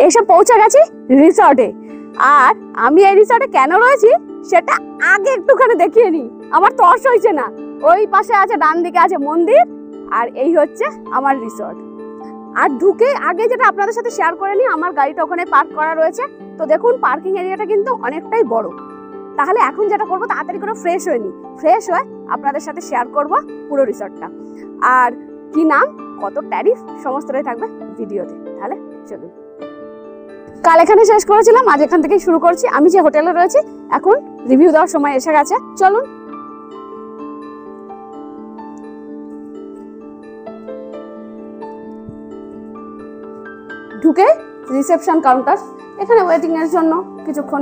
এসে পৌঁছে গেছি রিসর্টে। আর আমি এই রিসর্টে কেন রয়েছি সেটা আগে একটুখানি দেখিয়ে নিই, আমার তর্স হয়েছে না। ওই পাশে আছে, ডান দিকে আছে মন্দির, আর এই হচ্ছে আমার রিসর্ট। আর ঢুকে আগে যেটা আপনাদের সাথে শেয়ার করে নিই, আমার গাড়িটা ওখানে পার্ক করা রয়েছে। তো দেখুন পার্কিং এরিয়াটা কিন্তু অনেকটাই বড়। তাহলে এখন যেটা করবো, তাড়াতাড়ি করে ফ্রেশ হয়ে নিই, ফ্রেশ হয়ে আপনাদের সাথে শেয়ার করব পুরো রিসর্টটা। আর কি নাম, কত ট্যারিফ, সমস্তটাই থাকবে ভিডিওতে। তাহলে চলুন। কাল এখানে শেষ করেছিলাম, আজ এখান থেকেই শুরু করছি। আমি যে হোটেলে রয়েছি এখন রিভিউ দেওয়ার সময় এসে গেছে, চলুন। ঢুকে রিসেপশন কাউন্টার, এখানে ওয়েটিং এর জন্য কিছুক্ষণ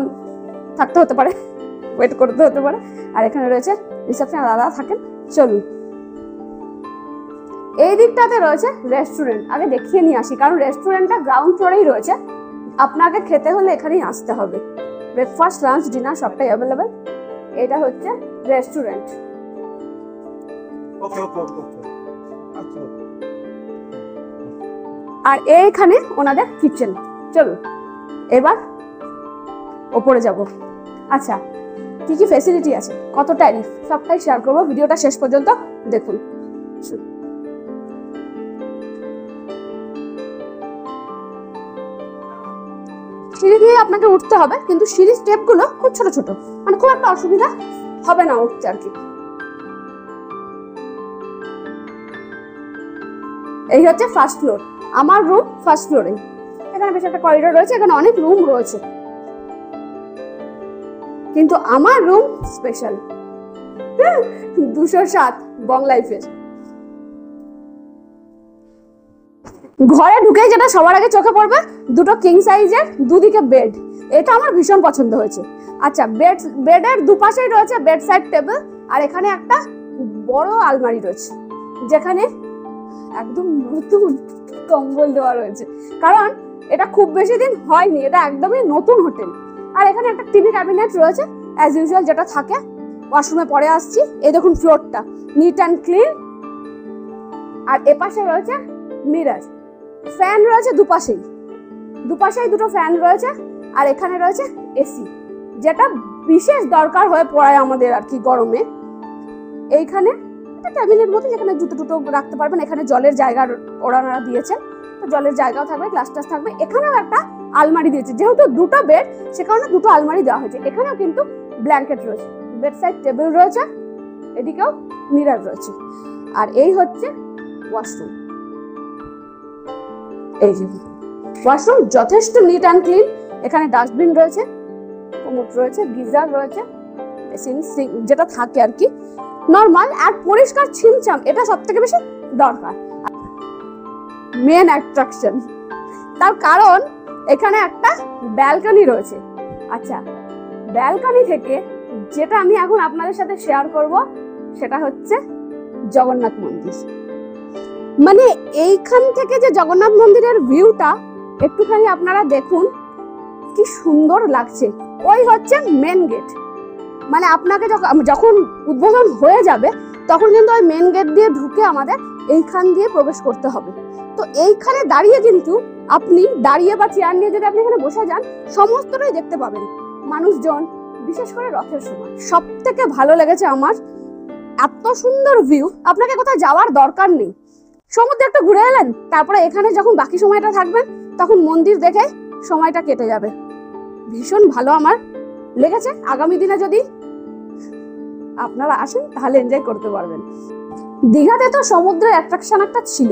থাকতে হতে পারে, ওয়েট করতে হতে পারে। আর এখানে রয়েছে রিসেপশন দাদা থাকেন, চলুন। এই দিকটাতে রয়েছে রেস্টুরেন্ট, আগে দেখিয়ে নিয়ে আসি, কারণ রেস্টুরেন্টটা গ্রাউন্ড ফ্লোরেই রয়েছে। আপনাকে খেতে হলে এখানেই আসতে হবে। ব্রেকফাস্ট, লাঞ্চ, ডিনার সবটাই অ্যাভেলেবেল। এটা হচ্ছে রেস্টুরেন্ট। আর এইখানে ওনাদের কিচেন। চলুন এবার ওপরে যাব। আচ্ছা, কি কি ফ্যাসিলিটি আছে, কত ট্যারিফ, সবটাই শেয়ার করবো, ভিডিওটা শেষ পর্যন্ত দেখুন। সিঁড়ি দিয়ে আপনাকে উঠতে হবে, কিন্তু সিঁড়ি স্টেপ গুলো খুব ছোট ছোট, মানে খুব একটা অসুবিধা হবে না উঠতে আর কি। এই হচ্ছে ফার্স্ট ফ্লোর, আমার রুম ফার্স্ট ফ্লোরে। এখানে বেশ একটা করিডোর রয়েছে, এখানে অনেক রুম রয়েছে, কিন্তু আমার রুম স্পেশাল 207 বং লাইফের। ঘরে ঢুকে যেটা সবার আগে চোখে পড়বে, দুটো কিং সাইজের দুদিকে বেড, এটা আমার ভীষণ পছন্দ হয়েছে। আচ্ছা, বেডের দুপাশেই রয়েছে বেড সাইড টেবিল, আর এখানে একটা বড় আলমারি রয়েছে, যেখানে একদম নতুন কম্বল দেওয়া রয়েছে, কারণ এটা খুব বেশি দিন হয়নি, এটা একদমই নতুন হোটেল। আর এখানে একটা টিভি ক্যাবিনেট রয়েছে অ্যাজ ইউজুয়াল যেটা থাকে। ওয়াশরুমে পরে আসছি, এই দেখুন ফ্লোরটা নিট অ্যান্ড ক্লিন। আর এপাশে রয়েছে মিরর, ফ্যান রয়েছে দুপাশেই, দুপাশেই দুটো ফ্যান রয়েছে। আর এখানে রয়েছে এসি, যেটা বিশেষ দরকার হয়ে পড়ে আমাদের আর কি গরমে। এইখানে একটা ক্যাবিনেট মতো, যেখানে জুতো টুতো রাখতে পারবেন। এখানে জলের জায়গা ওনারা দিয়েছেন, তো জলের জায়গাও থাকবে, গ্লাস টাস থাকবে। এখানেও একটা আলমারি দিয়েছে, যেহেতু দুটো বেড সে কারণে দুটো আলমারি দেওয়া হয়েছে। এখানেও কিন্তু ব্ল্যাঙ্কেট রয়েছে, বেড সাইড টেবিল রয়েছে, এদিকেও মিরর রয়েছে। আর এই হচ্ছে ওয়াশরুম। এই যে ওয়াশরুম যথেষ্ট নিট অ্যান্ড ক্লিন। এখানে ডাস্টবিন রয়েছে, কোমোড রয়েছে, গিজার রয়েছে, বেসিন সিঙ্ক যেটা থাকে আর কি নর্মাল, আর পরিষ্কার ছিমছাম, এটা সব থেকে বেশি দরকার। মেন অ্যাট্রাকশন, তার কারণ এখানে একটা ব্যালকনি রয়েছে। আচ্ছা, ব্যালকনি থেকে যেটা আমি এখন আপনাদের সাথে শেয়ার করব সেটা হচ্ছে জগন্নাথ মন্দির। মানে এইখান থেকে যে জগন্নাথ মন্দিরের ভিউটা একটুখানি আপনারা দেখুন, কি সুন্দর লাগছে। ওই হচ্ছে মেন গেট, মানে আপনাকে যখন উদ্বোধন হয়ে যাবে তখন কিন্তু ওই মেন গেট দিয়ে ঢুকে আমাদের এইখান দিয়ে প্রবেশ করতে হবে। তো এইখানে দাঁড়িয়ে কিন্তু আপনি দাঁড়িয়ে বা চেয়ার নিয়ে যদি আপনি এখানে বসে যান, সমস্তটাই দেখতে পাবেন, মানুষজন, বিশেষ করে রথের সময়। সব থেকে ভালো লেগেছে আমার, এত সুন্দর ভিউ, আপনাকে কোথাও যাওয়ার দরকার নেই। সমুদ্রে একটু ঘুরে এলেন, তারপরে এখানে যখন বাকি সময়টা থাকবেন তখন মন্দির দেখে সময়টা কেটে যাবে। ভীষণ ভালো আমার লেগেছে। আগামী দিনে যদি আপনারা আসেন তাহলে এনজয় করতে পারবেন। দীঘাতে তো সমুদ্রের অ্যাট্রাকশন একটা ছিল,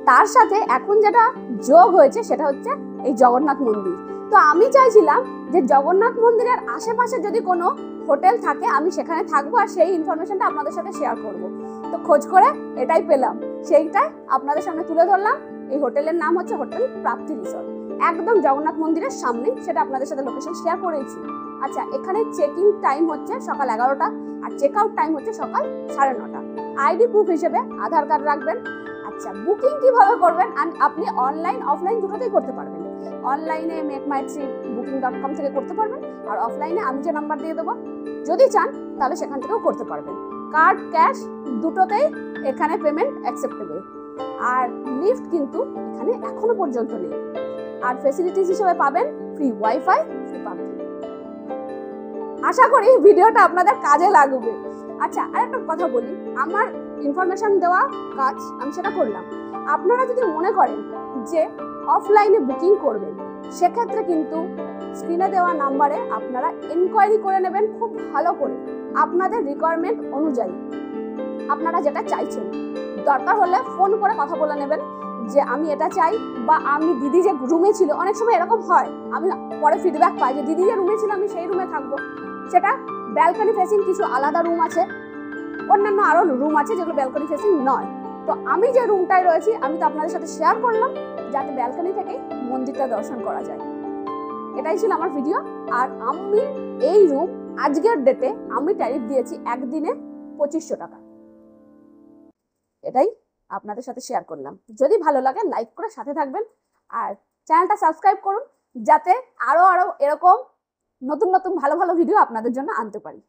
তার সাথে এখন যেটা যোগ হয়েছে সেটা হচ্ছে এই জগন্নাথ মন্দির। তো আমি চাইছিলাম যে জগন্নাথ মন্দিরের আশেপাশে যদি কোনো হোটেল থাকে আমি সেখানে থাকবো, আর সেই ইনফরমেশনটা আপনাদের সাথে শেয়ার করব। তো খোঁজ করে এটাই পেলাম, সেইটাই আপনাদের সামনে তুলে ধরলাম। এই হোটেলের নাম হচ্ছে হোটেল প্রাপ্তি রিসর্ট, একদম জগন্নাথ মন্দিরের সামনে, সেটা আপনাদের সাথে লোকেশন শেয়ার করেছি। আচ্ছা, এখানে চেকিং টাইম হচ্ছে সকাল 11টা, আর চেক আউট টাইম হচ্ছে সকাল 9:30। আইডি প্রুফ হিসেবে আধার কার্ড রাখবেন। আচ্ছা, বুকিং কিভাবে করবেন? আপনি অনলাইন অফলাইন দুটোতেই করতে পারবেন। অনলাইনে makemytrip.booking.com থেকে করতে পারবেন, আর অফলাইনে আমি যে নাম্বার দিয়ে দেবো, যদি চান তাহলে সেখান থেকেও করতে পারবেন। কার্ড, ক্যাশ দুটোতেই এখানে পেমেন্ট অ্যাকসেপ্টেবল। আর লিফট কিন্তু এখানে এখনো পর্যন্ত নেই। আর ফেসিলিটিস হিসেবে পাবেন ফ্রি ওয়াইফাই, ফ্রি পার্কিং। আশা করি ভিডিওটা আপনাদের কাজে লাগবে। আচ্ছা, আরেকটা কথা বলি, আমার ইনফরমেশন দেওয়া কাজ আমি সেটা করলাম। আপনারা যদি মনে করেন যে অফলাইনে বুকিং করবেন, সেক্ষেত্রে কিন্তু স্ক্রিনে দেওয়া নাম্বারে আপনারা এনকোয়ারি করে নেবেন খুব ভালো করে, আপনাদের রিকোয়ারমেন্ট অনুযায়ী আপনারা যেটা চাইছেন। দরকার হলে ফোন করে কথা বলে নেবেন যে আমি এটা চাই, বা আমি দিদি যে রুমে ছিল, অনেক সময় এরকম হয়, আমি পরে ফিডব্যাক পাই যে দিদি যে রুমে ছিল আমি সেই রুমে থাকবো। সেটা ব্যালকনি ফেসিং কিছু আলাদা রুম আছে, অন্যান্য আরো রুম আছে যেগুলো ব্যালকনি ফেসিং নয়। তো আমি যে রুমটায় রয়েছি আমি তো আপনাদের সাথে শেয়ার করলাম, যাতে ব্যালকনি থেকে মন্দিরটা দর্শন করা যায়। এটাই ছিল আমার ভিডিও। আর আমি এই রুম আজকের ডেটে আমি ট্যারিফ দিয়েছি একদিনে 2500 টাকা। এটাই আপনাদের সাথে শেয়ার করলাম। যদি ভালো লাগে লাইক করে সাথে থাকবেন, আর চ্যানেলটা সাবস্ক্রাইব করুন, যাতে আরো এরকম নতুন নতুন ভালো ভালো ভিডিও আপনাদের জন্য আনতে পারি।